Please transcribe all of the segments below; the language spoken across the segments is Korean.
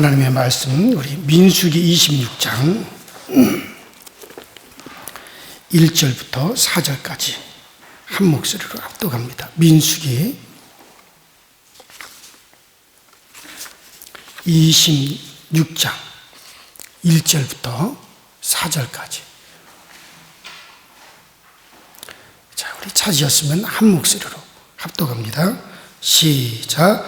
하나님의 말씀, 우리 민수기 26장 1절부터 4절까지 한 목소리로 합독합니다. 민수기 26장 1절부터 4절까지. 자, 우리 찾으셨으면 한 목소리로 합독합니다. 시작.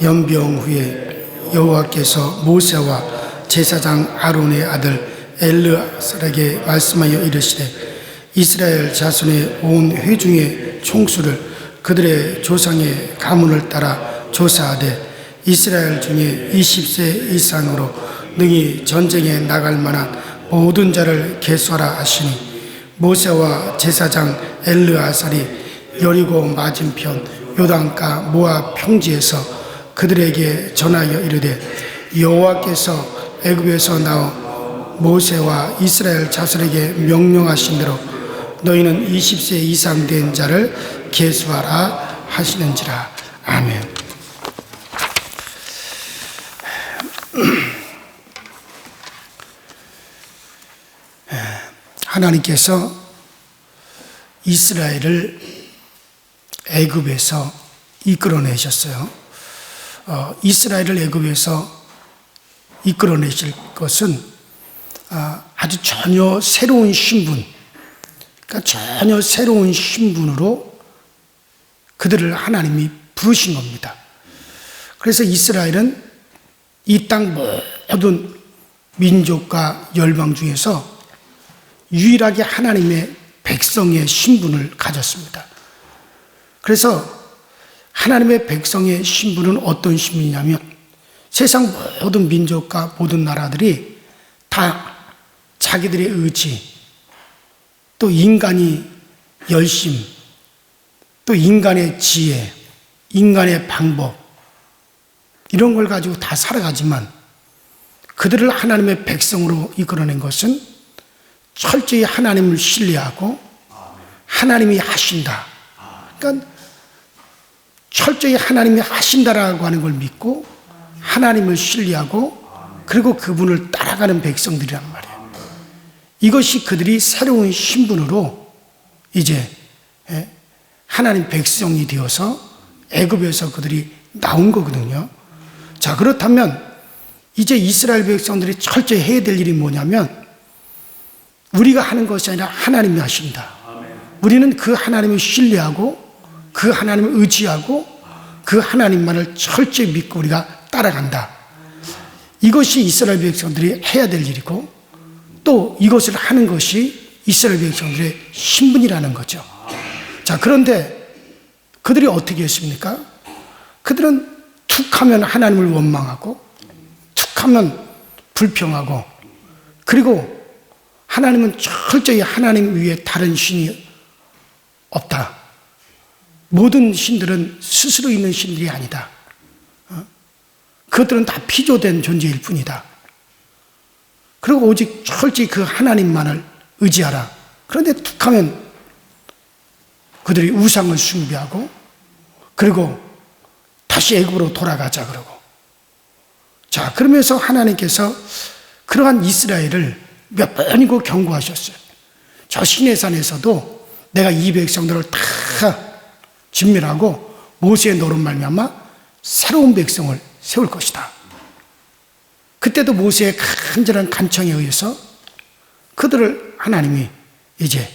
연병 후에 여호와께서 모세와 제사장 아론의 아들 엘르아살에게 말씀하여 이르시되, 이스라엘 자손의 온 회중의 총수를 그들의 조상의 가문을 따라 조사하되 이스라엘 중에 20세 이상으로 능히 전쟁에 나갈 만한 모든 자를 계수하라 하시니, 모세와 제사장 엘르아살이 여리고 맞은편 요단가 모압 평지에서 그들에게 전하여 이르되, 여호와께서 애굽에서 나온 모세와 이스라엘 자손에게 명령하신 대로 너희는 20세 이상 된 자를 계수하라 하시는지라. 아멘. 하나님께서 이스라엘을 애굽에서 이끌어내셨어요. 이스라엘을 애굽에서 이끌어내실 것은 아주 전혀 새로운 신분, 그러니까 전혀 새로운 신분으로 그들을 하나님이 부르신 겁니다. 그래서 이스라엘은 이 땅 모든 민족과 열방 중에서 유일하게 하나님의 백성의 신분을 가졌습니다. 그래서 하나님의 백성의 신분은 어떤 신분이냐면, 세상 모든 민족과 모든 나라들이 다 자기들의 의지, 또 인간이 열심, 또 인간의 지혜, 인간의 방법, 이런 걸 가지고 다 살아가지만, 그들을 하나님의 백성으로 이끌어낸 것은 철저히 하나님을 신뢰하고 하나님이 하신다. 그러니까 철저히 하나님이 하신다라고 하는 걸 믿고 하나님을 신뢰하고 그리고 그분을 따라가는 백성들이란 말이에요. 이것이 그들이 새로운 신분으로 이제 하나님 백성이 되어서 애굽에서 그들이 나온 거거든요. 자, 그렇다면 이제 이스라엘 백성들이 철저히 해야 될 일이 뭐냐면, 우리가 하는 것이 아니라 하나님이 하신다. 우리는 그 하나님을 신뢰하고 그 하나님을 의지하고 그 하나님만을 철저히 믿고 우리가 따라간다. 이것이 이스라엘 백성들이 해야 될 일이고, 또 이것을 하는 것이 이스라엘 백성들의 신분이라는 거죠. 자, 그런데 그들이 어떻게 했습니까? 그들은 툭하면 하나님을 원망하고 툭하면 불평하고, 그리고 하나님은 철저히 하나님 위에 다른 신이 없다. 모든 신들은 스스로 있는 신들이 아니다. 그것들은 다 피조된 존재일 뿐이다. 그리고 오직 철저히 그 하나님만을 의지하라. 그런데 툭하면 그들이 우상을 숭배하고, 그리고 다시 애굽으로 돌아가자 그러고. 자, 그러면서 하나님께서 그러한 이스라엘을 몇 번이고 경고하셨어요. 저 시내산에서도 내가 이 백성들을 다 진멸하고 모세의 노릇 말미암아 새로운 백성을 세울 것이다. 그때도 모세의 간절한 간청에 의해서 그들을 하나님이 이제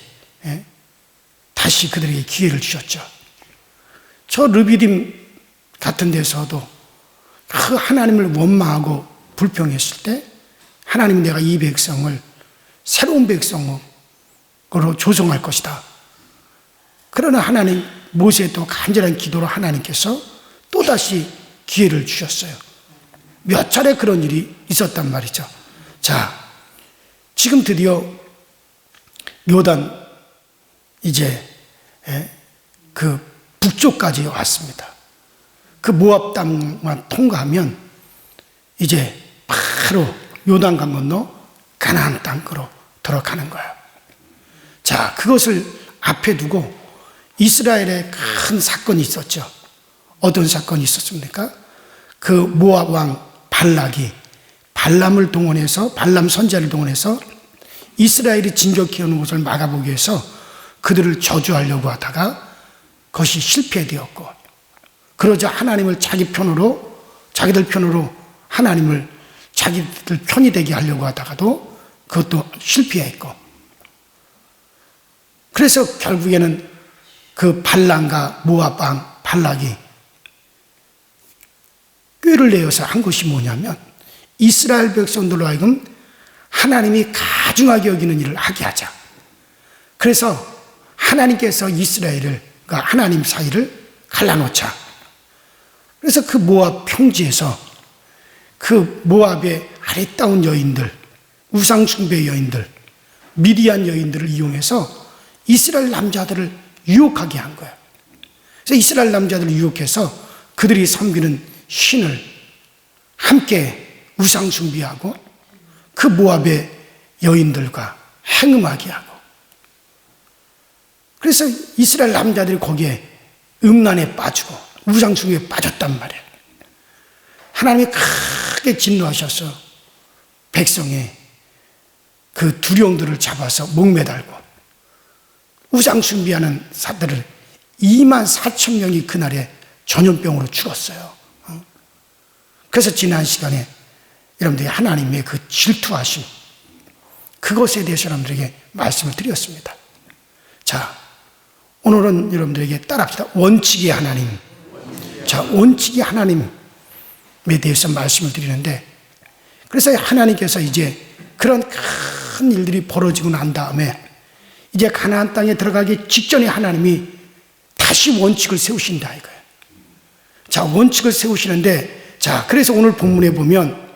다시 그들에게 기회를 주셨죠. 저 르비딤 같은 데서도 그 하나님을 원망하고 불평했을 때 하나님이 내가 이 백성을 새로운 백성으로 조성할 것이다. 그러나 하나님, 모세의 또 간절한 기도로 하나님께서 또다시 기회를 주셨어요. 몇 차례 그런 일이 있었단 말이죠. 자, 지금 드디어 요단 이제 그 북쪽까지 왔습니다. 그 모압 땅만 통과하면 이제 바로 요단강 건너 가나안 땅으로 들어가는 거예요. 자, 그것을 앞에 두고 이스라엘에 큰 사건이 있었죠. 어떤 사건이 있었습니까? 그 모압 왕 발락이 발람을 동원해서, 발람 선지자를 동원해서 이스라엘이 진격해 오는 것을 막아보기 위해서 그들을 저주하려고 하다가 그것이 실패되었고, 그러자 하나님을 자기들 편으로 하나님을 자기들 편이 되게 하려고 하다가도 그것도 실패했고, 그래서 결국에는 그 발람과 모압 왕 발락이 꾀를 내어서 한 것이 뭐냐면, 이스라엘 백성들로 하여금 하나님이 가중하게 여기는 일을 하게 하자. 그래서 하나님께서 이스라엘과 하나님 사이를 갈라놓자. 그래서 그 모압 평지에서 그 모압의 아리따운 여인들, 우상숭배 여인들, 미디안 여인들을 이용해서 이스라엘 남자들을 유혹하게 한 거예요. 그래서 이스라엘 남자들을 유혹해서 그들이 섬기는 신을 함께 우상숭배하고 그 모압의 여인들과 행음하게 하고, 그래서 이스라엘 남자들이 거기에 음란에 빠지고 우상숭배에 빠졌단 말이에요. 하나님이 크게 진노하셔서 백성의 그 두령들을 잡아서 목매달고 우상숭배하는 사들을 24,000명이 그날에 전염병으로 죽었어요. 그래서 지난 시간에 여러분들이 하나님의 그 질투하심, 그것에 대해서 여러분들에게 말씀을 드렸습니다. 자, 오늘은 여러분들에게 따라합시다. 원칙의 하나님. 자, 원칙의 하나님에 대해서 말씀을 드리는데, 그래서 하나님께서 이제 그런 큰 일들이 벌어지고 난 다음에 이제 가나안 땅에 들어가기 직전에 하나님이 다시 원칙을 세우신다 이거예요. 자, 원칙을 세우시는데, 자, 그래서 오늘 본문에 보면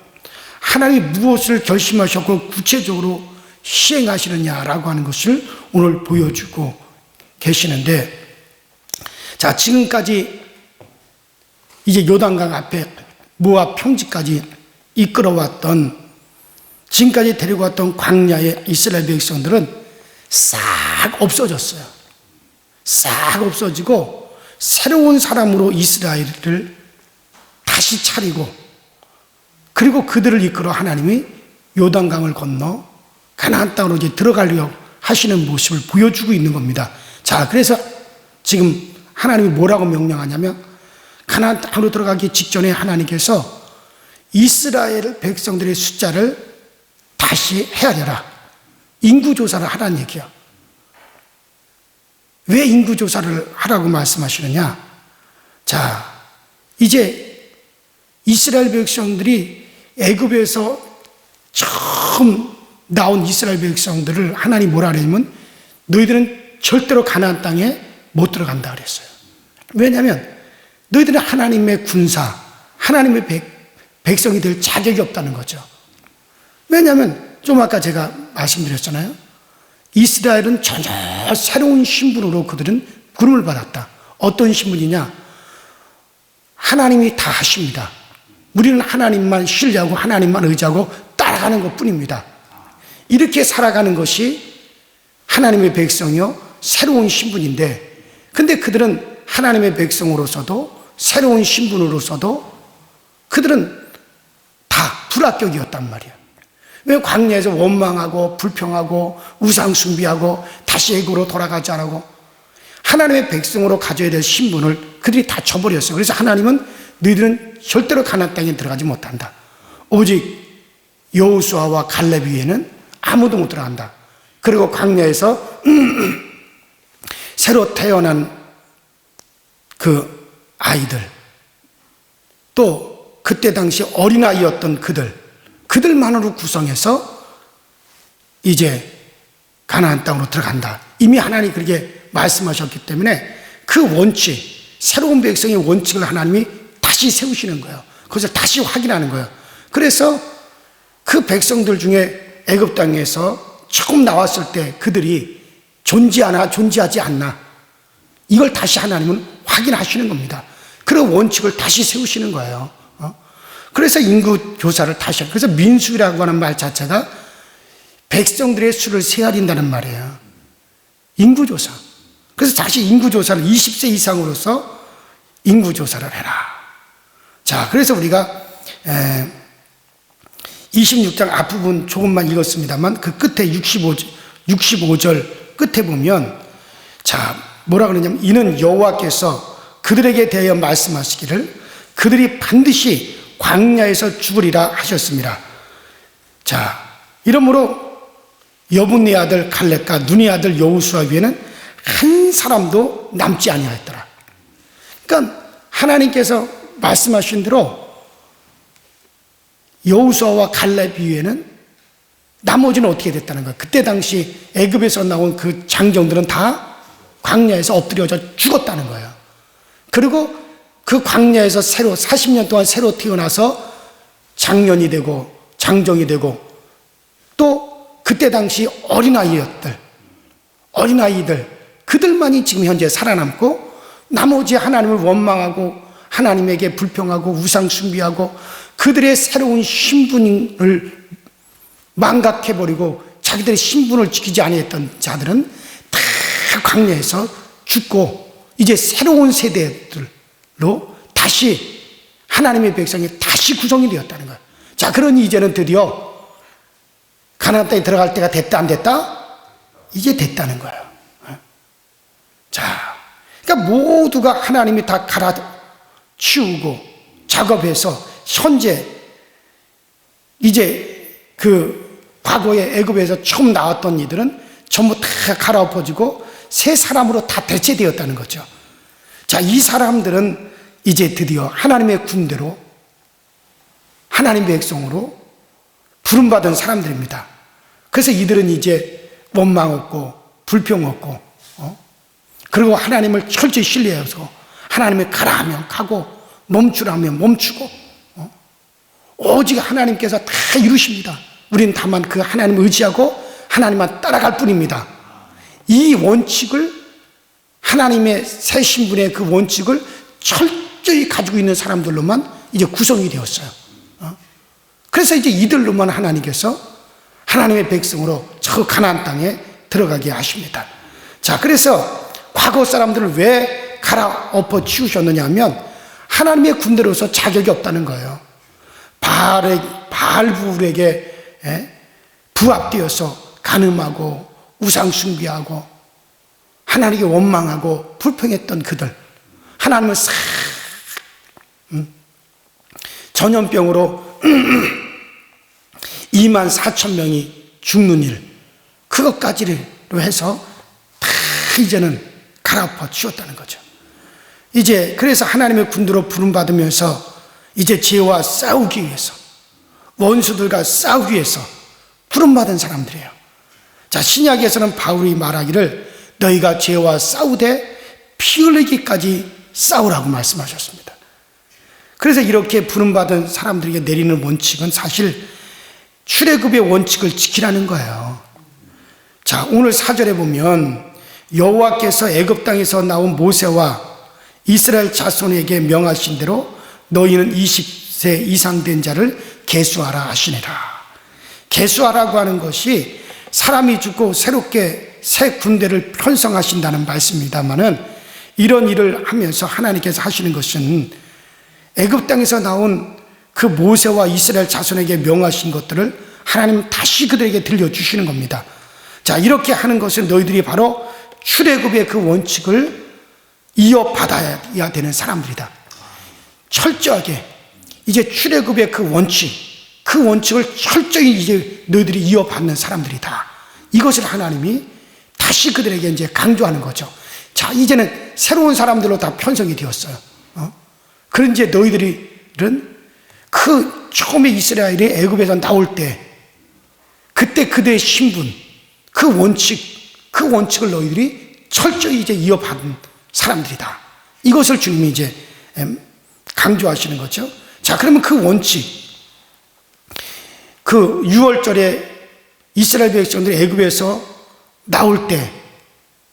하나님이 무엇을 결심하셨고 구체적으로 시행하시느냐라고 하는 것을 오늘 보여주고 계시는데, 자, 지금까지 이제 요단강 앞에 모압 평지까지 이끌어왔던, 지금까지 데리고 왔던 광야의 이스라엘 백성들은 싹 없어졌어요. 싹 없어지고 새로운 사람으로 이스라엘을 다시 차리고, 그리고 그들을 이끌어 하나님이 요단강을 건너 가나안 땅으로 이제 들어가려고 하시는 모습을 보여주고 있는 겁니다. 자, 그래서 지금 하나님이 뭐라고 명령하냐면, 가나안 땅으로 들어가기 직전에 하나님께서 이스라엘 백성들의 숫자를 다시 헤아려라, 인구조사를 하라는 얘기야. 왜 인구조사를 하라고 말씀하시느냐? 자, 이제 이스라엘 백성들이 애굽에서 처음 나온 이스라엘 백성들을 하나님 뭐라 그러냐면, 너희들은 절대로 가나안 땅에 못 들어간다 그랬어요. 왜냐하면 너희들은 하나님의 군사, 하나님의 백성이 될 자격이 없다는 거죠. 왜냐하면 좀 아까 제가 말씀드렸잖아요. 이스라엘은 전혀 새로운 신분으로 그들은 부름을 받았다. 어떤 신분이냐? 하나님이 다 하십니다. 우리는 하나님만 신뢰하고 하나님만 의지하고 따라가는 것뿐입니다. 이렇게 살아가는 것이 하나님의 백성이요 새로운 신분인데, 근데 그들은 하나님의 백성으로서도 새로운 신분으로서도 그들은 다 불합격이었단 말이에요. 왜? 광야에서 원망하고 불평하고 우상숭배하고 다시 애굽으로 돌아가지 않고 하나님의 백성으로 가져야 될 신분을 그들이 다 저버렸어요. 그래서 하나님은 너희들은 절대로 가나안 땅에 들어가지 못한다. 오직 여호수아와 갈렙 위에는 아무도 못 들어간다. 그리고 광야에서 새로 태어난 그 아이들, 또 그때 당시 어린아이였던 그들만으로 구성해서 이제 가나안 땅으로 들어간다. 이미 하나님이 그렇게 말씀하셨기 때문에 그 원칙, 새로운 백성의 원칙을 하나님이 다시 세우시는 거예요. 그것을 다시 확인하는 거예요. 그래서 그 백성들 중에 애굽 땅에서 처음 나왔을 때 그들이 존재하지 않나, 이걸 다시 하나님은 확인하시는 겁니다. 그런 원칙을 다시 세우시는 거예요. 그래서 인구 조사를 다시, 그래서 민수라고 하는 말 자체가 백성들의 수를 세아린다는 말이에요. 인구 조사. 그래서 다시 인구 조사를 20세 이상으로서 인구 조사를 해라. 자, 그래서 우리가 26장 앞부분 조금만 읽었습니다만 그 끝에 65절 끝에 보면 자, 뭐라 그러냐면 이는 여호와께서 그들에게 대하여 말씀하시기를 그들이 반드시 광야에서 죽으리라 하셨습니다. 자, 이러므로 여분의 아들 갈렙과 눈의 아들 여호수아 위에는 한 사람도 남지 아니하였더라. 그러니까 하나님께서 말씀하신 대로 여호수아와 갈렙 위에는 나머지는 어떻게 됐다는 거예요? 그때 당시 애굽에서 나온 그 장정들은 다 광야에서 엎드려져 죽었다는 거예요. 그리고 그 광야에서 새로 40년 동안 새로 태어나서 장년이 되고 장정이 되고 또 그때 당시 어린아이들 그들만이 지금 현재 살아남고 나머지 하나님을 원망하고 하나님에게 불평하고 우상 숭배하고 그들의 새로운 신분을 망각해버리고 자기들의 신분을 지키지 아니했던 자들은 다 광야에서 죽고 이제 새로운 세대들로 다시 하나님의 백성이 다시 구성이 되었다는 거예요. 자, 그러니 이제는 드디어 가나안 땅에 들어갈 때가 됐다 안 됐다? 이제 됐다는 거예요. 자, 그러니까 모두가 하나님이 다 갈아치우고 작업해서 현재 이제 그 과거에 애굽에서 처음 나왔던 이들은 전부 다 갈아엎어지고 새 사람으로 다 대체되었다는 거죠. 자, 이 사람들은 이제 드디어 하나님의 군대로 하나님의 백성으로 부름받은 사람들입니다. 그래서 이들은 이제 원망 없고 불평 없고 그리고 하나님을 철저히 신뢰해서 하나님을 가라 하면 가고 멈추라 하면 멈추고 오직 하나님께서 다 이루십니다. 우리는 다만 그 하나님을 의지하고 하나님만 따라갈 뿐입니다. 이 원칙을 하나님의 새 신분의 그 원칙을 철저히 가지고 있는 사람들로만 이제 구성이 되었어요. 그래서 이제 이들로만 하나님께서 하나님의 백성으로 저 가나안 땅에 들어가게 하십니다. 자, 그래서 과거 사람들을 왜 갈아엎어 치우셨느냐 하면 하나님의 군대로서 자격이 없다는 거예요. 바알불에게 부합되어서 간음하고 우상 숭배하고 하나님께 원망하고 불평했던 그들, 하나님을 싹 전염병으로 24,000명이 죽는 일, 그것까지로 해서 다 이제는 갈아엎어 치웠다는 거죠. 이제 그래서 하나님의 군대로 부름받으면서 이제 죄와 싸우기 위해서, 원수들과 싸우기 위해서 부름받은 사람들이에요. 자, 신약에서는 바울이 말하기를 너희가 죄와 싸우되 피 흘리기까지 싸우라고 말씀하셨습니다. 그래서 이렇게 부름받은 사람들에게 내리는 원칙은 사실 출애굽의 원칙을 지키라는 거예요. 자, 오늘 4절에 보면 여호와께서 애굽 땅에서 나온 모세와 이스라엘 자손에게 명하신 대로 너희는 20세 이상 된 자를 계수하라 하시니라. 계수하라고 하는 것이 사람이 죽고 새롭게 새 군대를 편성하신다는 말씀입니다만은 이런 일을 하면서 하나님께서 하시는 것은 애굽 땅에서 나온 그 모세와 이스라엘 자손에게 명하신 것들을 하나님 다시 그들에게 들려주시는 겁니다. 자, 이렇게 하는 것은 너희들이 바로 출애굽의 그 원칙을 이어받아야 되는 사람들이다. 철저하게 이제 출애굽의 그 원칙을 철저히 이제 너희들이 이어받는 사람들이다. 이것을 하나님이 다시 그들에게 이제 강조하는 거죠. 자, 이제는 새로운 사람들로 다 편성이 되었어요. 그런 이제 너희들은 그 처음에 이스라엘이 애굽에서 나올 때 그때 그들의 신분, 그 원칙을 너희들이 철저히 이제 이어받은 사람들이다. 이것을 주님이 이제 강조하시는 거죠. 자, 그러면 그 원칙, 그 6월절에 이스라엘 백성들이 애굽에서 나올 때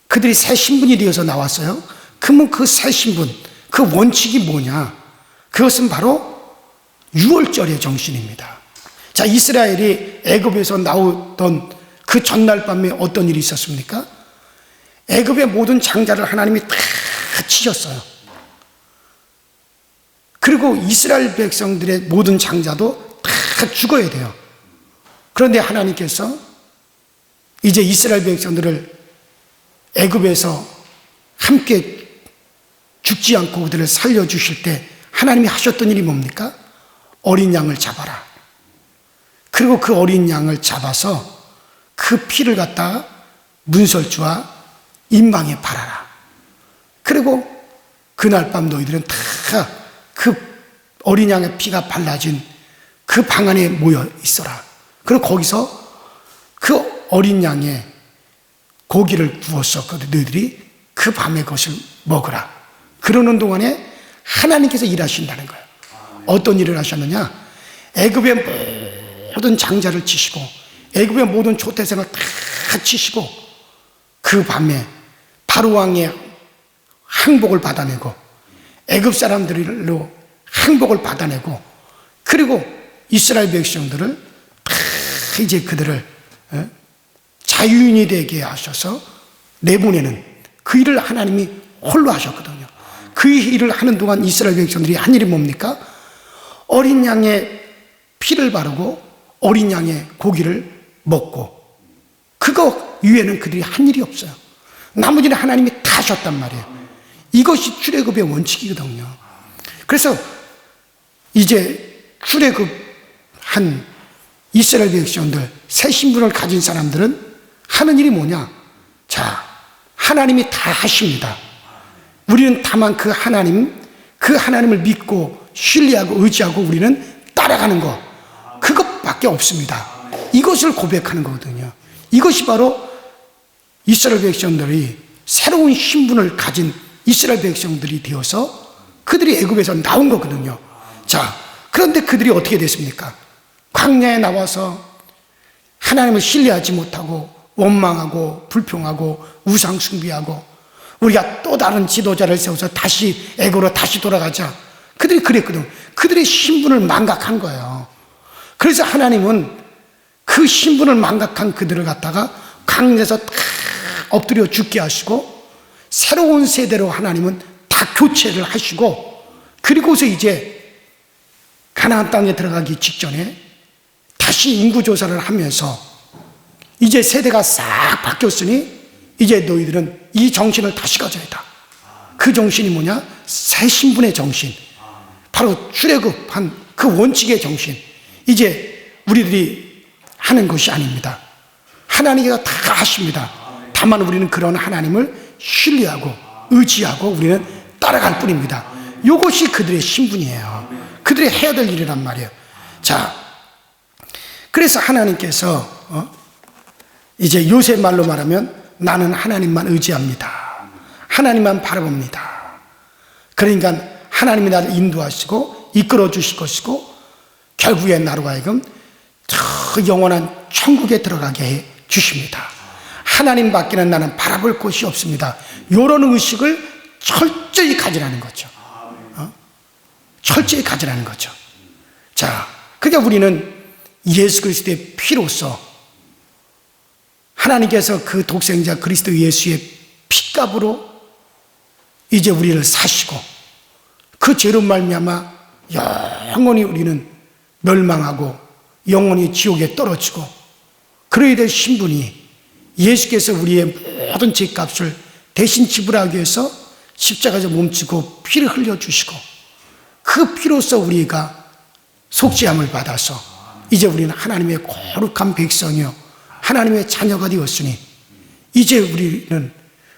그들이 새 신분이 되어서 나왔어요. 그러면 그 새 신분, 그 원칙이 뭐냐? 그것은 바로 6월절의 정신입니다. 자, 이스라엘이 애굽에서 나오던 그 전날 밤에 어떤 일이 있었습니까? 애굽의 모든 장자를 하나님이 다 치셨어요. 그리고 이스라엘 백성들의 모든 장자도 다 죽어야 돼요. 그런데 하나님께서 이제 이스라엘 백성들을 애굽에서 함께 죽지 않고 그들을 살려주실 때 하나님이 하셨던 일이 뭡니까? 어린 양을 잡아라. 그리고 그 어린 양을 잡아서 그 피를 갖다가 문설주와 임방에 바라라. 그리고 그날 밤 너희들은 다 그 어린 양의 피가 발라진 그 방 안에 모여 있어라. 그리고 거기서 그 어린 양의 고기를 구워서 너희들이 그 밤에 그것을 먹으라. 그러는 동안에 하나님께서 일하신다는 거예요. 어떤 일을 하셨느냐? 애굽의 모든 장자를 치시고 애굽의 모든 초태생을 다 치시고 그 밤에 바로 왕의 항복을 받아내고 애굽 사람들로 항복을 받아내고 그리고 이스라엘 백성들을 다 이제 그들을 자유인이 되게 하셔서 내보내는 그 일을 하나님이 홀로 하셨거든요. 그 일을 하는 동안 이스라엘 백성들이 한 일이 뭡니까? 어린 양의 피를 바르고 어린 양의 고기를 먹고 그거 이외에는 그들이 한 일이 없어요. 나머지는 하나님이 다 하셨단 말이에요. 이것이 출애굽의 원칙이거든요. 그래서 이제 출애굽한 이스라엘 백성들 새 신분을 가진 사람들은 하는 일이 뭐냐? 자, 하나님이 다 하십니다. 우리는 다만 그 하나님을 믿고 신뢰하고 의지하고 우리는 따라가는 것, 그것밖에 없습니다. 이것을 고백하는 거거든요. 이것이 바로 이스라엘 백성들이 새로운 신분을 가진 이스라엘 백성들이 되어서 그들이 애굽에서 나온 거거든요. 자, 그런데 그들이 어떻게 됐습니까? 광야에 나와서 하나님을 신뢰하지 못하고 원망하고 불평하고 우상 숭배하고 우리가 또 다른 지도자를 세워서 다시 애굽으로 다시 돌아가자. 그들이 그랬거든. 그들의 신분을 망각한 거예요. 그래서 하나님은 그 신분을 망각한 그들을 갖다가 강에서 다 엎드려 죽게 하시고 새로운 세대로 하나님은 다 교체를 하시고 그리고서 이제 가나안 땅에 들어가기 직전에 다시 인구조사를 하면서 이제 세대가 싹 바뀌었으니 이제 너희들은 이 정신을 다시 가져야 한다. 그 정신이 뭐냐? 새 신분의 정신. 바로 출애굽한 그 원칙의 정신. 이제 우리들이 하는 것이 아닙니다. 하나님께서 다 하십니다. 다만 우리는 그런 하나님을 신뢰하고 의지하고 우리는 따라갈 뿐입니다. 이것이 그들의 신분이에요. 그들이 해야 될 일이란 말이에요. 자, 그래서 하나님께서 이제 요셉 말로 말하면 나는 하나님만 의지합니다. 하나님만 바라봅니다. 그러니까 하나님이 나를 인도하시고 이끌어 주실 것이고 결국에 나로 하여금 저 영원한 천국에 들어가게 해 주십니다. 하나님 밖에는 나는 바라볼 곳이 없습니다. 이런 의식을 철저히 가지라는 거죠. 철저히 가지라는 거죠. 자, 그러니까 우리는 예수 그리스도의 피로서 하나님께서 그 독생자 그리스도 예수의 피값으로 이제 우리를 사시고 그 죄로 말미암아 영원히 우리는 멸망하고 영원히 지옥에 떨어지고 그래야 될 신분이 예수께서 우리의 모든 죄값을 대신 지불하기 위해서 십자가에서 몸치고 피를 흘려주시고 그 피로서 우리가 속죄함을 받아서 이제 우리는 하나님의 거룩한 백성이요 하나님의 자녀가 되었으니 이제 우리는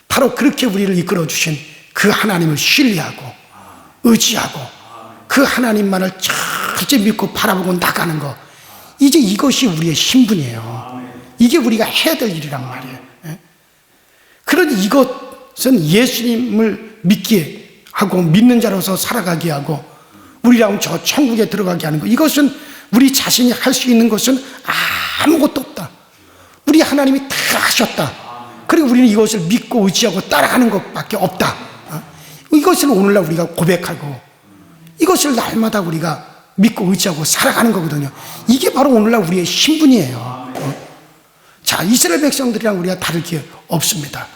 바로 그렇게 우리를 이끌어 주신 그 하나님을 신뢰하고 의지하고 그 하나님만을 철저히 믿고 바라보고 나가는 것, 이제 이것이 우리의 신분이에요. 이게 우리가 해야 될 일이란 말이에요. 그러니 이것은 예수님을 믿게 하고 믿는 자로서 살아가게 하고 우리랑 저 천국에 들어가게 하는 것, 이것은 우리 자신이 할 수 있는 것은 아무것도 없다. 우리 하나님이 다 하셨다. 그리고 우리는 이것을 믿고 의지하고 따라가는 것밖에 없다. 이것을 오늘날 우리가 고백하고 이것을 날마다 우리가 믿고 의지하고 살아가는 거거든요. 이게 바로 오늘날 우리의 신분이에요. 자, 이스라엘 백성들이랑 우리가 다를 게 없습니다.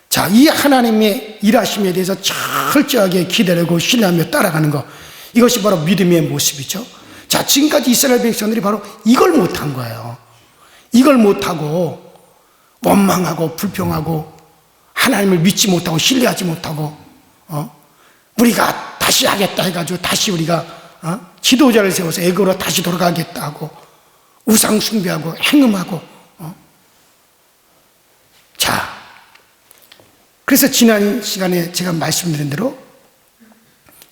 자, 이 하나님의 일하심에 대해서 철저하게 기다리고 신뢰하며 따라가는 것, 이것이 바로 믿음의 모습이죠. 자, 지금까지 이스라엘 백성들이 바로 이걸 못한 거예요. 이걸 못하고 원망하고 불평하고 하나님을 믿지 못하고 신뢰하지 못하고 우리가 다시 하겠다 해가지고 다시 우리가 지도자를 세워서 애고로 다시 돌아가겠다 하고 우상 숭배하고 행음하고 자, 그래서 지난 시간에 제가 말씀드린 대로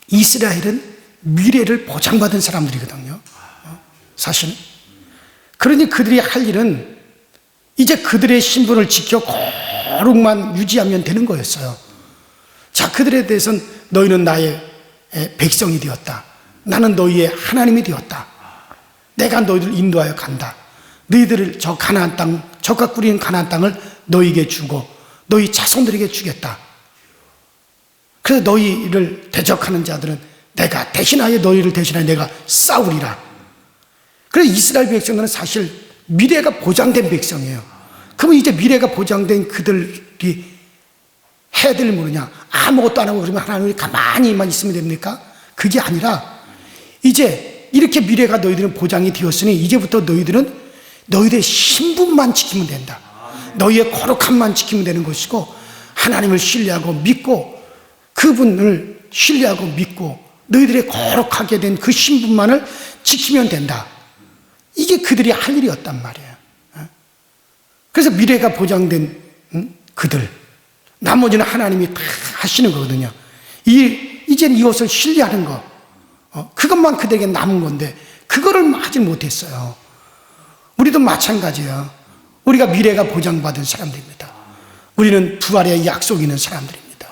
이스라엘은 미래를 보장받은 사람들이거든요. 사실 그러니 그들이 할 일은 이제 그들의 신분을 지켜 거룩만 유지하면 되는 거였어요. 자, 그들에 대해서는 너희는 나의 백성이 되었다. 나는 너희의 하나님이 되었다. 내가 너희를 인도하여 간다. 너희들을 저 가나안 땅, 젖과 꿀이 있는 가나안 땅을 너희에게 주고 너희 자손들에게 주겠다. 그래서 너희를 대적하는 자들은 내가 대신하여 너희를 대신하여 내가 싸우리라. 그래서 이스라엘 백성들은 사실 미래가 보장된 백성이에요. 그러면 이제 미래가 보장된 그들이 해야 될 뭐냐? 아무것도 안 하고 그러면 하나님이 가만히만 있으면 됩니까? 그게 아니라 이제 이렇게 미래가 너희들은 보장이 되었으니 이제부터 너희들은 너희들의 신분만 지키면 된다. 너희의 거룩함만 지키면 되는 것이고 하나님을 신뢰하고 믿고 그분을 신뢰하고 믿고 너희들의 거룩하게 된 그 신분만을 지키면 된다. 이게 그들이 할 일이었단 말이에요. 그래서 미래가 보장된 그들, 나머지는 하나님이 다 하시는 거거든요. 이제는 이것을 신뢰하는 거, 그것만 그들에게 남은 건데 그거를 하지 못했어요. 우리도 마찬가지예요. 우리가 미래가 보장받은 사람들입니다. 우리는 부활의 약속이 있는 사람들입니다.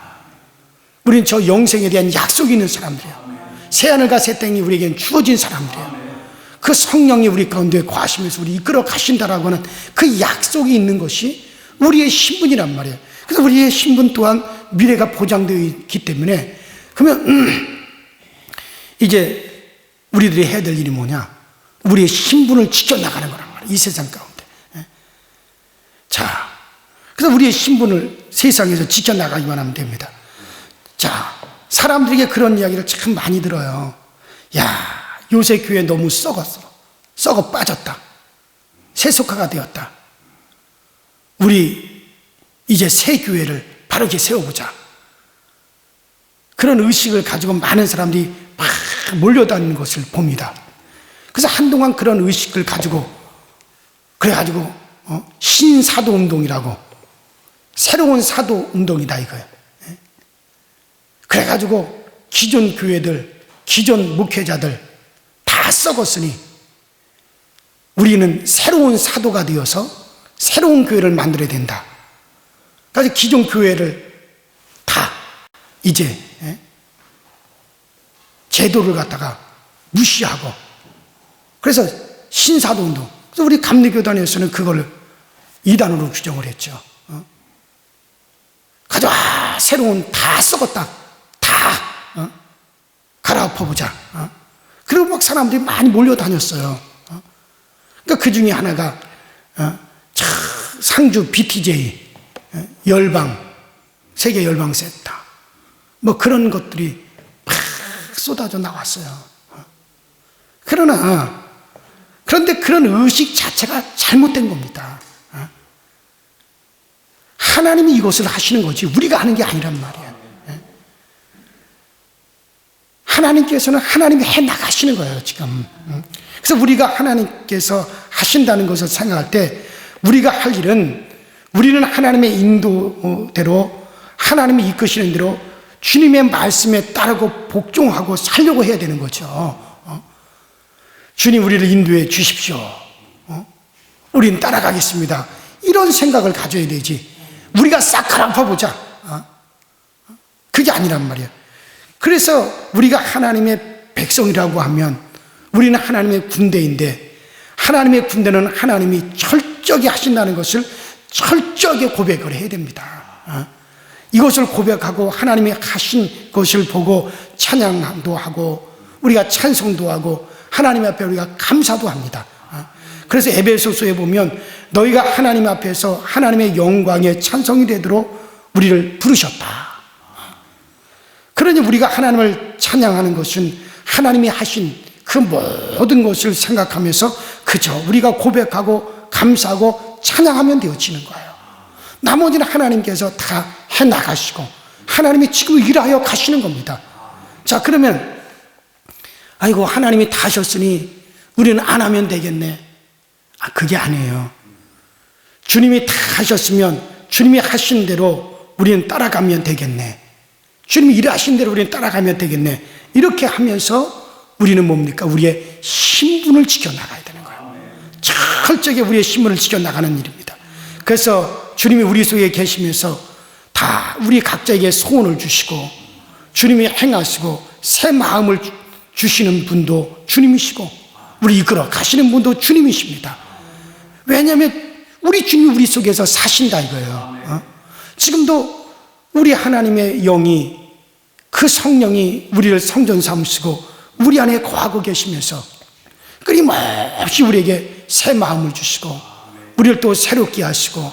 우리는 저 영생에 대한 약속이 있는 사람들이에요. 새하늘과 새 땅이 우리에게는 주어진 사람들이에요. 그 성령이 우리 가운데 거하시면서 우리 이끌어 가신다라고 하는 그 약속이 있는 것이 우리의 신분이란 말이에요. 그래서 우리의 신분 또한 미래가 보장되어 있기 때문에 그러면 이제 우리들이 해야 될 일이 뭐냐? 우리의 신분을 지켜나가는 거란 말이에요. 이 세상 가운데. 자, 그래서 우리의 신분을 세상에서 지켜나가기만 하면 됩니다. 자, 사람들에게 그런 이야기를 참 많이 들어요. 야, 요새 교회 너무 썩었어. 썩어 빠졌다. 세속화가 되었다. 우리 이제 새 교회를 바르게 세워보자. 그런 의식을 가지고 많은 사람들이 막 몰려다니는 것을 봅니다. 그래서 한동안 그런 의식을 가지고 그래가지고 신사도운동이라고 새로운 사도운동이다 이거예요. 그래가지고 기존 교회들, 기존 목회자들 다 썩었으니 우리는 새로운 사도가 되어서 새로운 교회를 만들어야 된다. 그래서 기존 교회를 다 이제 제도를 갖다가 무시하고 그래서 신사도운동. 그래서 우리 감리교단에서는 그걸 이단으로 규정을 했죠. 가자, 새로운 다 썩었다. 다 갈아엎어보자. 그리고 막 사람들이 많이 몰려다녔어요. 그러니까 그 중에 하나가 상주 BTJ 열방 세계 열방 센터 뭐 그런 것들이 막 쏟아져 나왔어요. 그런데 그런 의식 자체가 잘못된 겁니다. 하나님이 이것을 하시는 거지 우리가 하는 게 아니란 말이에요. 하나님께서는 하나님이 해나가시는 거예요 지금. 그래서 우리가 하나님께서 하신다는 것을 생각할 때 우리가 할 일은 우리는 하나님의 인도대로 하나님이 이끄시는 대로 주님의 말씀에 따르고 복종하고 살려고 해야 되는 거죠. 주님 우리를 인도해 주십시오. 우리는 따라가겠습니다. 이런 생각을 가져야 되지 우리가 싹 갈아엎어보자. 그게 아니란 말이에요. 그래서 우리가 하나님의 백성이라고 하면 우리는 하나님의 군대인데 하나님의 군대는 하나님이 철저히 하신다는 것을 철저하게 고백을 해야 됩니다. 이것을 고백하고 하나님이 하신 것을 보고 찬양도 하고 우리가 찬송도 하고 하나님 앞에 우리가 감사도 합니다. 그래서 에베소서에 보면 너희가 하나님 앞에서 하나님의 영광의 찬송이 되도록 우리를 부르셨다. 그러니 우리가 하나님을 찬양하는 것은 하나님이 하신 그 모든 것을 생각하면서 그저 우리가 고백하고 감사하고 찬양하면 되어지는 거예요. 나머지는 하나님께서 다 해나가시고 하나님이 지금 일하여 가시는 겁니다. 자, 그러면 아이고 하나님이 다 하셨으니 우리는 안 하면 되겠네. 그게 아니에요. 주님이 다 하셨으면 주님이 하신 대로 우리는 따라가면 되겠네. 주님이 일하신 대로 우리는 따라가면 되겠네. 이렇게 하면서 우리는 뭡니까? 우리의 신분을 지켜나가야 되는 거예요. 철저하게 우리의 신분을 지켜나가는 일입니다. 그래서 주님이 우리 속에 계시면서 다 우리 각자에게 소원을 주시고 주님이 행하시고 새 마음을 주시는 분도 주님이시고 우리 이끌어 가시는 분도 주님이십니다. 왜냐하면 우리 주님이 우리 속에서 사신다 이거예요. 지금도 우리 하나님의 영이 그 성령이 우리를 성전 삼으시고 우리 안에 거하고 계시면서 끊임없이 우리에게 새 마음을 주시고 우리를 또 새롭게 하시고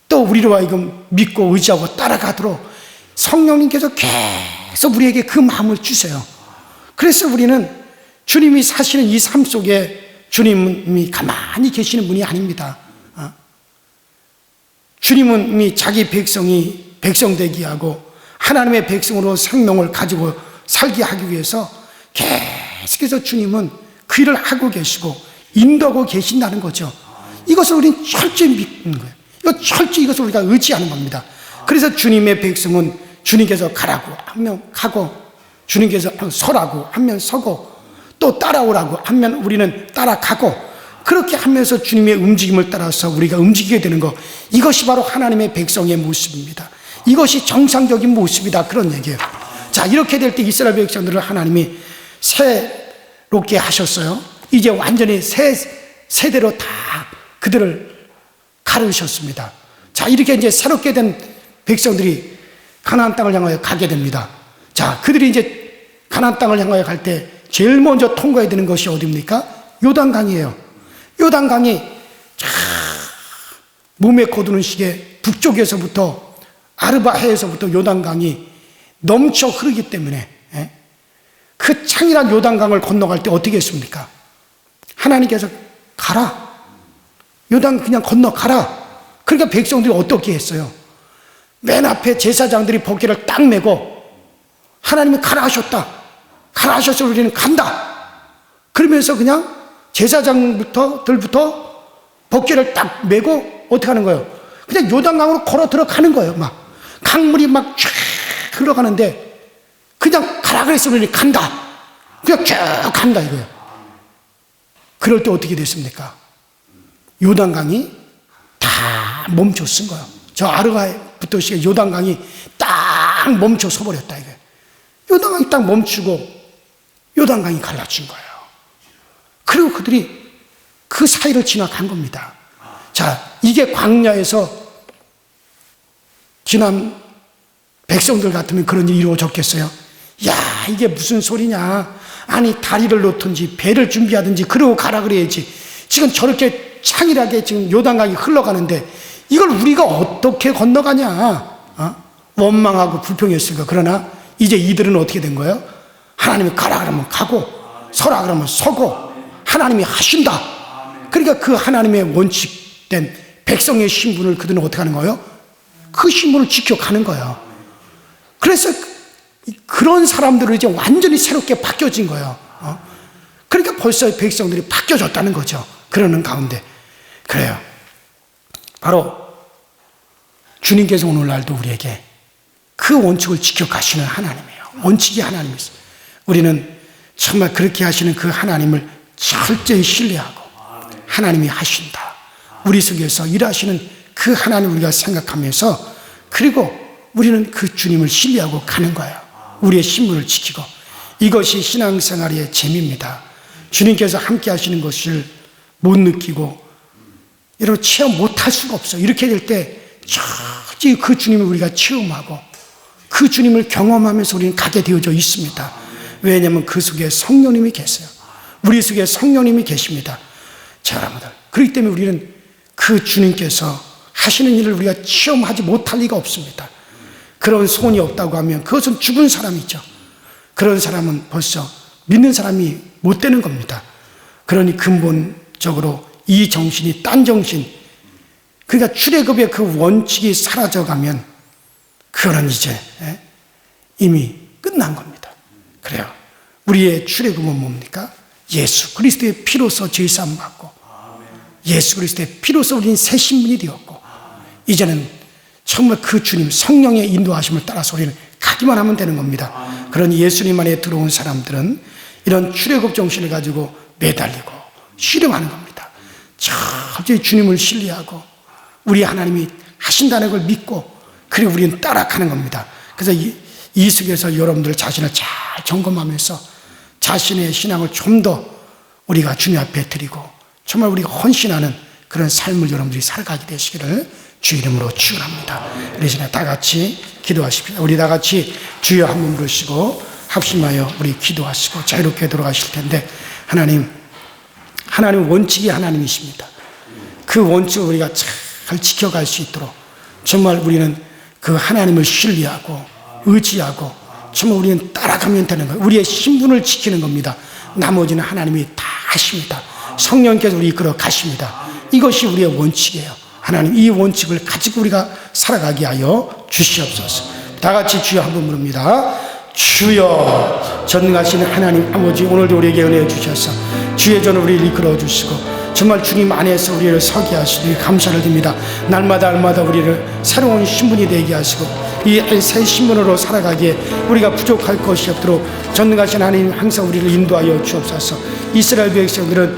또 우리로 하여금 믿고 의지하고 따라가도록 성령님께서 계속 우리에게 그 마음을 주세요. 그래서 우리는 주님이 사시는 이 삶 속에 주님이 가만히 계시는 분이 아닙니다. 주님은 이미 자기 백성이 백성되게 하고 하나님의 백성으로 생명을 가지고 살게 하기 위해서 계속해서 주님은 그 일을 하고 계시고 인도하고 계신다는 거죠. 이것을 우리는 철저히 믿는 거예요. 이것을 우리가 의지하는 겁니다. 그래서 주님의 백성은 주님께서 가라고 하면 가고 주님께서 서라고 하면 서고 또 따라오라고 하면 우리는 따라가고 그렇게 하면서 주님의 움직임을 따라서 우리가 움직이게 되는 것, 이것이 바로 하나님의 백성의 모습입니다. 이것이 정상적인 모습이다, 그런 얘기예요. 자, 이렇게 될 때 이스라엘 백성들을 하나님이 새롭게 하셨어요. 이제 완전히 새 세대로 다 그들을 가르셨습니다. 자, 이렇게 이제 새롭게 된 백성들이 가나안 땅을 향하여 가게 됩니다. 자, 그들이 이제 가나안 땅을 향하여 갈 때 제일 먼저 통과해야 되는 것이 어디입니까? 요단강이에요. 요단강이 몸에 거두는 시기에 북쪽에서부터 아르바해에서부터 요단강이 넘쳐 흐르기 때문에 그 창이란 요단강을 건너갈 때 어떻게 했습니까? 하나님께서 가라, 요단 그냥 건너가라. 그러니까 백성들이 어떻게 했어요? 맨 앞에 제사장들이 번개를 딱 메고 하나님이 가라 하셨다, 가라 하셔서 우리는 간다 그러면서 그냥 제사장부터 번개를 딱 메고 어떻게 하는 거예요? 그냥 요단강으로 걸어 들어가는 거예요. 막 강물이 막 쫙 흘러가는데 그냥 가라 그랬으면 우리는 간다, 그냥 쭉 간다 이거예요. 그럴 때 어떻게 됐습니까? 요단강이 다 멈춰 쓴 거예요. 저 아르바부터 시작 요단강이 딱 멈춰 서버렸다 이거예요. 요단강이 딱 멈추고 요단강이 갈라진 거예요. 그리고 그들이 그 사이를 지나간 겁니다. 자, 이게 광야에서 지난 백성들 같으면 그런 일이 이루어졌겠어요? 야, 이게 무슨 소리냐? 아니, 다리를 놓든지 배를 준비하든지 그러고 가라 그래야지. 지금 저렇게 창일하게 지금 요단강이 흘러가는데 이걸 우리가 어떻게 건너가냐? 원망하고 불평했으니까. 그러나 이제 이들은 어떻게 된 거예요? 하나님이 가라 그러면 가고 서라 그러면 서고 하나님이 하신다. 그러니까 그 하나님의 원칙된 백성의 신분을 그들은 어떻게 하는 거예요? 그 신분을 지켜가는 거예요. 그래서 그런 사람들은 이제 완전히 새롭게 바뀌어진 거예요. 그러니까 벌써 백성들이 바뀌어졌다는 거죠. 그러는 가운데. 그래요. 바로 주님께서 오늘날도 우리에게 그 원칙을 지켜가시는 하나님이에요. 원칙이 하나님이세요. 우리는 정말 그렇게 하시는 그 하나님을 철저히 신뢰하고 하나님이 하신다, 우리 속에서 일하시는 그 하나님 우리가 생각하면서, 그리고 우리는 그 주님을 신뢰하고 가는 거예요. 우리의 신분을 지키고. 이것이 신앙생활의 재미입니다. 주님께서 함께 하시는 것을 못 느끼고 여러분 체험 못할 수가 없어요. 이렇게 될 때 철저히 그 주님을 우리가 체험하고 그 주님을 경험하면서 우리는 가게 되어져 있습니다. 왜냐하면 그 속에 성령님이 계세요. 우리 속에 성령님이 계십니다. 자, 여러분들, 그렇기 때문에 우리는 그 주님께서 하시는 일을 우리가 체험하지 못할 리가 없습니다. 그런 소원이 없다고 하면 그것은 죽은 사람이죠. 그런 사람은 벌써 믿는 사람이 못 되는 겁니다. 그러니 근본적으로 이 정신이 딴 정신, 그러니까 출애굽의 그 원칙이 사라져가면 그거는 이제 이미 끝난 겁니다. 그래요. 우리의 출애굽은 뭡니까? 예수 그리스도의 피로서 죄사함 받고, 예수 그리스도의 피로서 우리는 새 신분이 되었고, 이제는 정말 그 주님 성령의 인도하심을 따라서 우리는 가기만 하면 되는 겁니다. 그런 예수님 안에 들어온 사람들은 이런 출애굽 정신을 가지고 매달리고 씨름하는 겁니다. 철저히 주님을 신뢰하고 우리 하나님이 하신다는 걸 믿고, 그리고 우리는 따라가는 겁니다. 그래서 이 속에서 여러분들 자신을 잘 점검하면서 자신의 신앙을 좀 더 우리가 주님 앞에 드리고 정말 우리가 헌신하는 그런 삶을 여러분들이 살아가게 되시기를 주 이름으로 축원합니다. 그래서 다 같이 기도하십시오. 우리 다 같이 주여 한번 부르시고 합심하여 우리 기도하시고 자유롭게 돌아가실 텐데, 하나님 원칙이 하나님이십니다. 그 원칙을 우리가 잘 지켜갈 수 있도록 정말 우리는 그 하나님을 신뢰하고 의지하고 정말 우리는 따라가면 되는 거예요. 우리의 신분을 지키는 겁니다. 나머지는 하나님이 다 하십니다. 성령께서 우리 이끌어 가십니다. 이것이 우리의 원칙이에요. 하나님 이 원칙을 가지고 우리가 살아가게 하여 주시옵소서. 다 같이 주여 한번 부릅니다. 주여, 전능하신 하나님 아버지, 오늘도 우리에게 은혜 주셔서 주의 전을 우리를 이끌어 주시고 정말 주님 안에서 우리를 서게 하시니 감사를 드립니다. 날마다 우리를 새로운 신분이 되게 하시고 이 새 신분으로 살아가기에 우리가 부족할 것이 없도록 전능하신 하나님 항상 우리를 인도하여 주옵소서. 이스라엘 백성들은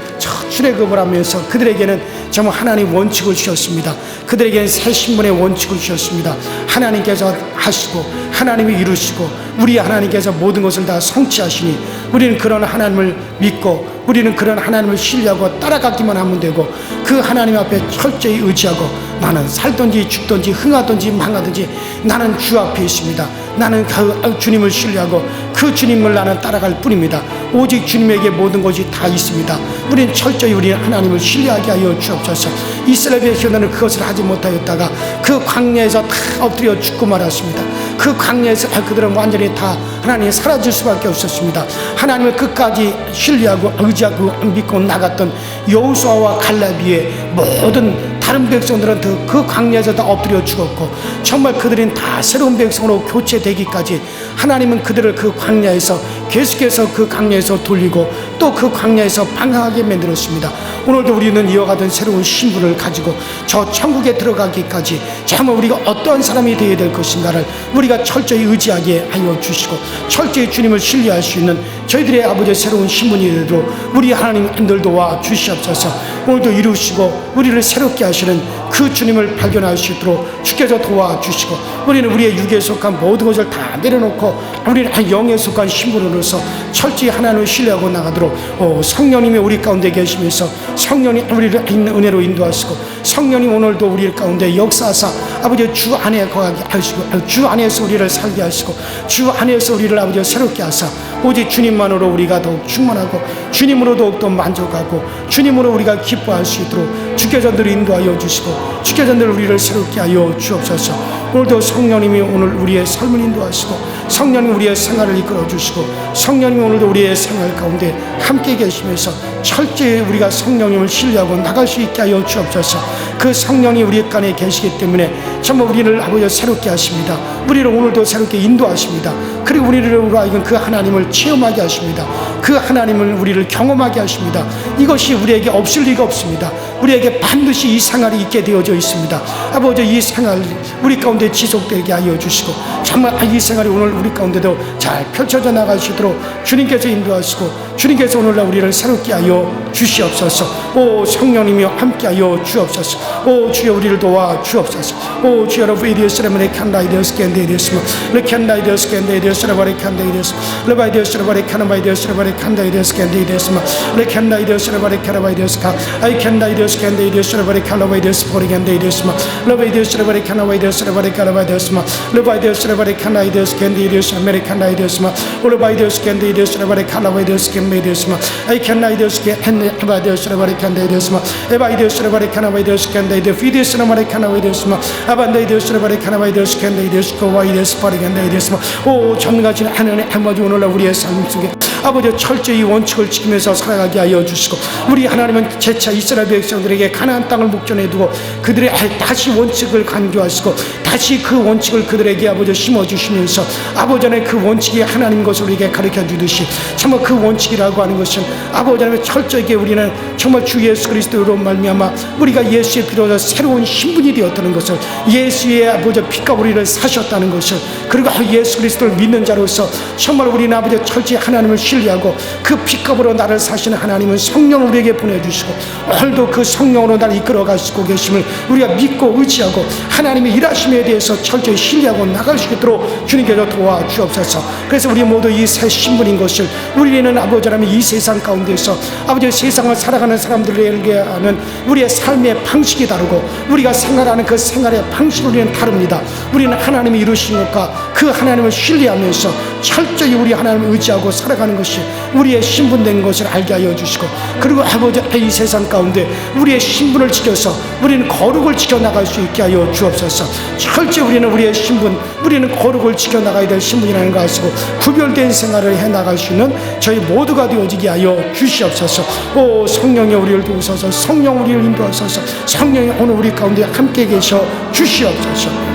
출애굽을 하면서 그들에게는 정말 하나님 원칙을 주셨습니다. 그들에게는 새 신분의 원칙을 주셨습니다. 하나님께서 하시고 하나님이 이루시고 우리 하나님께서 모든 것을 다 성취하시니 우리는 그런 하나님을 믿고 우리는 그런 하나님을 신뢰하고 따라가기만 하면 되고, 그 하나님 앞에 철저히 의지하고 나는 살든지 죽든지 흥하든지 망하든지 나는 주 앞에 있습니다. 나는 그 주님을 신뢰하고 그 주님을 나는 따라갈 뿐입니다. 오직 주님에게 모든 것이 다 있습니다. 우리는 철저히 우리 하나님을 신뢰하게 하여 주옵소서. 이스라엘 백성들은 그것을 하지 못하였다가 그 광야에서 다 엎드려 죽고 말았습니다. 그 광야에서 그들은 완전히 다 하나님이 사라질 수밖에 없었습니다. 하나님을 끝까지 신뢰하고 의지하고 믿고 나갔던 여호수아와 갈렙의 모든 다른 백성들은 그 광야에서 다 엎드려 죽었고, 정말 그들은 다 새로운 백성으로 교체되기까지 하나님은 그들을 그 광야에서 계속해서 그 광야에서 돌리고 또 그 광야에서 방황하게 만들었습니다. 오늘도 우리는 이어가던 새로운 신분을 가지고 저 천국에 들어가기까지 정말 우리가 어떠한 사람이 되어야 될 것인가를 우리가 철저히 의지하게 하여 주시고 철저히 주님을 신뢰할 수 있는 저희들의 아버지의 새로운 신분이 되도록 우리 하나님 안들 도와 주시옵소서. 오늘도 이루시고 우리를 새롭게 하시는 그 주님을 발견할 수 있도록 주께서 도와주시고, 우리는 우리의 육에 속한 모든 것을 다 내려놓고 우리는 영에 속한 신분으로서 철저히 하나님을 신뢰하고 나가도록 성령님이 우리 가운데 계시면서 성령이 우리를 은혜로 인도하시고 성령님 오늘도 우리 가운데 역사하사 아버지 주 안에 거하게 하시고 주 안에서 우리를 살게 하시고 주 안에서 우리를 아버지 새롭게 하사 오직 주님만으로 우리가 더욱 충만하고 주님으로 더욱더 만족하고 주님으로 우리가 기뻐할 수 있도록 주께서 늘 인도하여 주시고 주께서 늘 우리를 새롭게 하여 주옵소서. 오늘도 성령님이 오늘 우리의 삶을 인도하시고 성령님 우리의 생활을 이끌어 주시고 성령님이 오늘도 우리의 생활 가운데 함께 계시면서 철저히 우리가 성령님을 신뢰하고 나갈 수 있게 하여 주옵소서. 그 성령이 우리 안에 계시기 때문에 정말 우리를 아버지 새롭게 하십니다. 우리를 오늘도 새롭게 인도하십니다. 그리고 우리를 하여금 그 하나님을 체험하게 하십니다. 그 하나님을 우리를 경험하게 하십니다. 이것이 우리에게 없을 리가 없습니다. 우리에게 반드시 이 생활이 있게 되어져 있습니다. 아버지 이 생활 우리 가운데 지속되게 하여 주시고 정말 이 생활이 오늘 우리 가운데도 잘 펼쳐져 나갈 수 있도록 주님께서 인도하시고 주님께서 오늘날 우리를 새롭게 하여 주시옵소서. 오 성령님이여 함께하여 주옵소서. 오 주여 우리를 도와 주옵소서. 오 주여 레바이디오스라바레 칸다이디오스 캔데이디오스 레칸다이디오스 캔데이디오스 레바레 칸데이디오스 레바이디오스 레바레 칸바이디오스 레바레 칸다이디오스 캔데이디오스 레칸다이디오스 레바레 칸바이디오스 카 아이 캔다이디오스 캔데이디오스 레바레 칸바이디오스 포리 캔데이디오스 레바이디오스 레바레 칸바이디오스 레바레 칸바이디오스 레바이디오스 레바레 칸다이디오스 캔데이디오스 아메리칸다이디오스 레바이디오스 캔데이디오스 레바레 칸바이디오스 캔데이디오스 아이 캔다이디오스 캔데이디오스 레바레 칸데이디오스 에바이디오스 레바레 칸바이디오스 캔데이디오스 피디오스 레바레 칸바이디오스 아반데이디오스 레바레 칸바이디오스 캔데이디오스 코와이디오스 파리 캔데이디오스 오 전능하신 하나님 아버지 오늘날 우리의 삶 속에 아버지 철저히 원칙을 지키면서 살아가게 하여 주시고, 우리 하나님은 재차 이스라엘 백성들에게 가나안 땅을 목전에 두고 그들의 다시 원칙을 강조하시고 다시 그 원칙을 그들에게 아버지 심어주시면서 아버지 하나님 그 원칙이 하나님 것을 우리에게 가르쳐 주듯이 정말 그 원칙이라고 하는 것은 아버지 하나님 철저하게 우리는 정말 주 예수 그리스도로 말미암아 우리가 예수의 피로 새로운 신분이 되었다는 것을, 예수의 아버지 피가 우리를 사셨다는 것을, 그리고 예수 그리스도를 믿는 자로서 정말 우리는 아버지 철저히 하나님을 신뢰하고 그 피값으로 나를 사시는 하나님은 성령을 우리에게 보내주시고 오늘도 그 성령으로 나를 이끌어 가시고 계심을 우리가 믿고 의지하고 하나님의 일하심에 대해서 철저히 신뢰하고 나갈 수 있도록 주님께서 도와주옵소서. 그래서 우리 모두 이 새 신분인 것을 우리는 아버지 하나님 이 세상 가운데서 아버지 세상을 살아가는 사람들에게 하는 우리의 삶의 방식이 다르고 우리가 생활하는 그 생활의 방식이 우리는 다릅니다. 우리는 하나님이 이루신 것과 그 하나님을 신뢰하면서 철저히 우리 하나님을 의지하고 살아가는 것이 우리의 신분된 것을 알게 하여 주시고, 그리고 아버지 이 세상 가운데 우리의 신분을 지켜서 우리는 거룩을 지켜나갈 수 있게 하여 주옵소서. 철저히 우리는 우리의 신분, 우리는 거룩을 지켜나가야 될 신분이라는 것을 아시고 구별된 생활을 해나갈 수 있는 저희 모두가 되어지게 하여 주시옵소서. 오 성령이 우리를 도우소서. 성령 우리를 인도하소서. 성령이 오늘 우리 가운데 함께 계셔 주시옵소서.